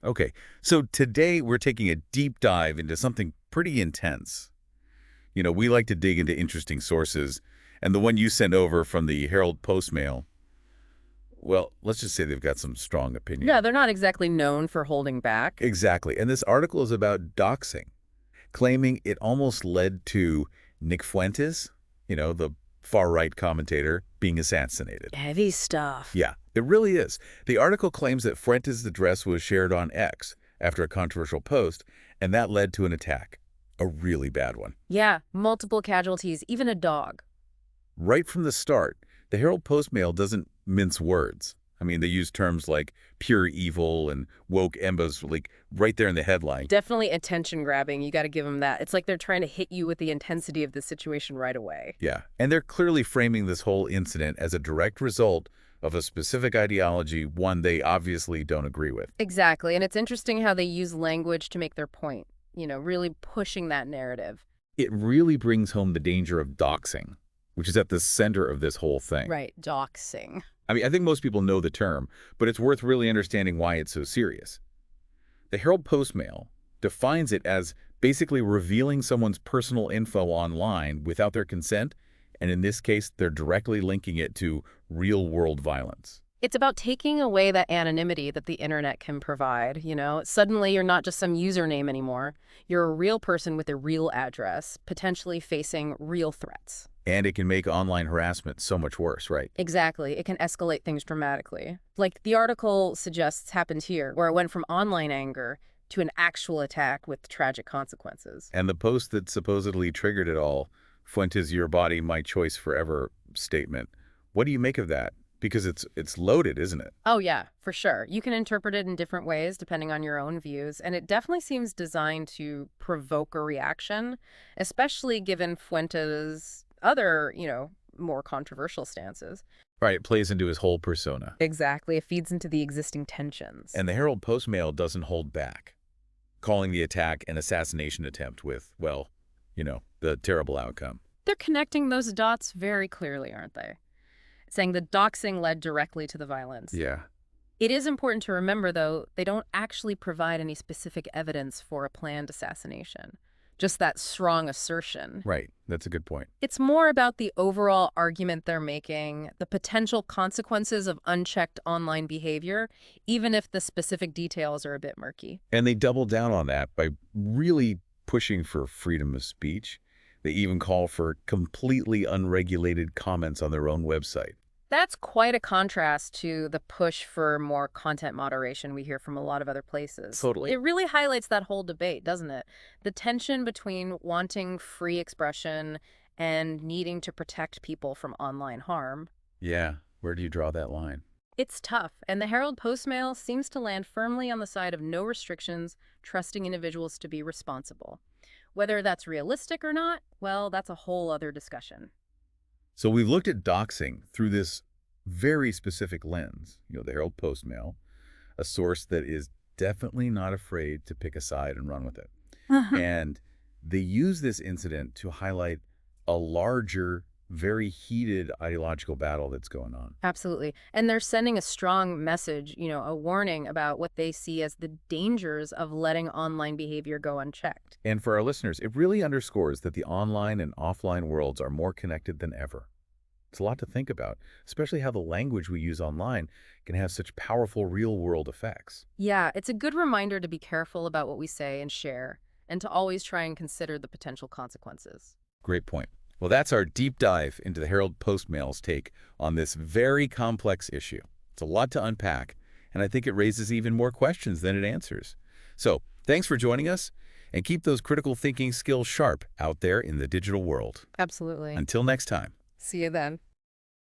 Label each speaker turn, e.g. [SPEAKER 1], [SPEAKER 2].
[SPEAKER 1] Okay, so today we're taking a deep dive into something pretty intense. We like to dig into interesting sources, and the one you sent over from the Herald Postmail, well, let's just say they've got some strong
[SPEAKER 2] Yeah,
[SPEAKER 1] opinion.
[SPEAKER 2] they're not exactly known for holding back.
[SPEAKER 1] Exactly, and this article is about doxing, claiming it almost led to Nick Fuentes, the far-right commentator, being assassinated.
[SPEAKER 2] Heavy stuff.
[SPEAKER 1] Yeah, it really is. The article claims that Fuentes' address was shared on X after a controversial post, and that led to an attack. A really bad one.
[SPEAKER 2] Yeah, multiple casualties, even a dog.
[SPEAKER 1] Right from the start, the Herald Postmail doesn't mince words. I mean, they use terms like pure evil and woke embos, like right there in the headline.
[SPEAKER 2] Definitely attention grabbing. You got to give them that. It's like they're trying to hit you with the intensity of the situation right away.
[SPEAKER 1] Yeah, and they're clearly framing this whole incident as a direct result of a specific ideology, one they obviously don't agree with.
[SPEAKER 2] Exactly. And it's interesting how they use language to make their point, really pushing that narrative.
[SPEAKER 1] It really brings home the danger of doxing, which is at the center of this whole thing.
[SPEAKER 2] Right, doxing.
[SPEAKER 1] I mean, I think most people know the term, but it's worth really understanding why it's so serious. The Herald Postmail defines it as basically revealing someone's personal info online without their consent, and in this case, they're directly linking it to real-world violence.
[SPEAKER 2] It's about taking away that anonymity that the internet can provide, Suddenly you're not just some username anymore. You're a real person with a real address, potentially facing real threats.
[SPEAKER 1] And it can make online harassment so much worse, right?
[SPEAKER 2] Exactly. It can escalate things dramatically. Like the article suggests happened here, where it went from online anger to an actual attack with tragic consequences.
[SPEAKER 1] And the post that supposedly triggered it all, Fuentes, your body, my choice forever statement. What do you make of that? Because it's loaded, isn't it?
[SPEAKER 2] Oh, yeah, for sure. You can interpret it in different ways depending on your own views, and it definitely seems designed to provoke a reaction, especially given Fuentes' other, more controversial stances.
[SPEAKER 1] Right, it plays into his whole persona.
[SPEAKER 2] Exactly. It feeds into the existing tensions.
[SPEAKER 1] And the Herald Postmail doesn't hold back, calling the attack an assassination attempt with, well, the terrible outcome.
[SPEAKER 2] They're connecting those dots very clearly, aren't they? Saying the doxing led directly to the violence.
[SPEAKER 1] Yeah.
[SPEAKER 2] It is important to remember, though, they don't actually provide any specific evidence for a planned assassination. Just that strong assertion.
[SPEAKER 1] Right. That's a good point.
[SPEAKER 2] It's more about the overall argument they're making, the potential consequences of unchecked online behavior, even if the specific details are a bit murky.
[SPEAKER 1] And they double down on that by really pushing for freedom of speech. They even call for completely unregulated comments on their own website.
[SPEAKER 2] That's quite a contrast to the push for more content moderation we hear from a lot of other places.
[SPEAKER 1] Totally.
[SPEAKER 2] It really highlights that whole debate, doesn't it? The tension between wanting free expression and needing to protect people from online harm.
[SPEAKER 1] Yeah. Where do you draw that line?
[SPEAKER 2] It's tough, and the Herald Postmail seems to land firmly on the side of no restrictions, trusting individuals to be responsible. Whether that's realistic or not, well, that's a whole other discussion.
[SPEAKER 1] So we've looked at doxing through this very specific lens, the Herald Postmail, a source that is definitely not afraid to pick a side and run with it. And they use this incident to highlight a larger, very heated ideological battle that's going on.
[SPEAKER 2] Absolutely. And they're sending a strong message, a warning about what they see as the dangers of letting online behavior go unchecked.
[SPEAKER 1] And for our listeners, it really underscores that the online and offline worlds are more connected than ever. It's a lot to think about, especially how the language we use online can have such powerful real-world effects.
[SPEAKER 2] Yeah, it's a good reminder to be careful about what we say and share, and to always try and consider the potential consequences.
[SPEAKER 1] Great point. Well, that's our deep dive into the Herald Postmail's take on this very complex issue. It's a lot to unpack, and I think it raises even more questions than it answers. So, thanks for joining us, and keep those critical thinking skills sharp out there in the digital world.
[SPEAKER 2] Absolutely.
[SPEAKER 1] Until next time.
[SPEAKER 2] See you then.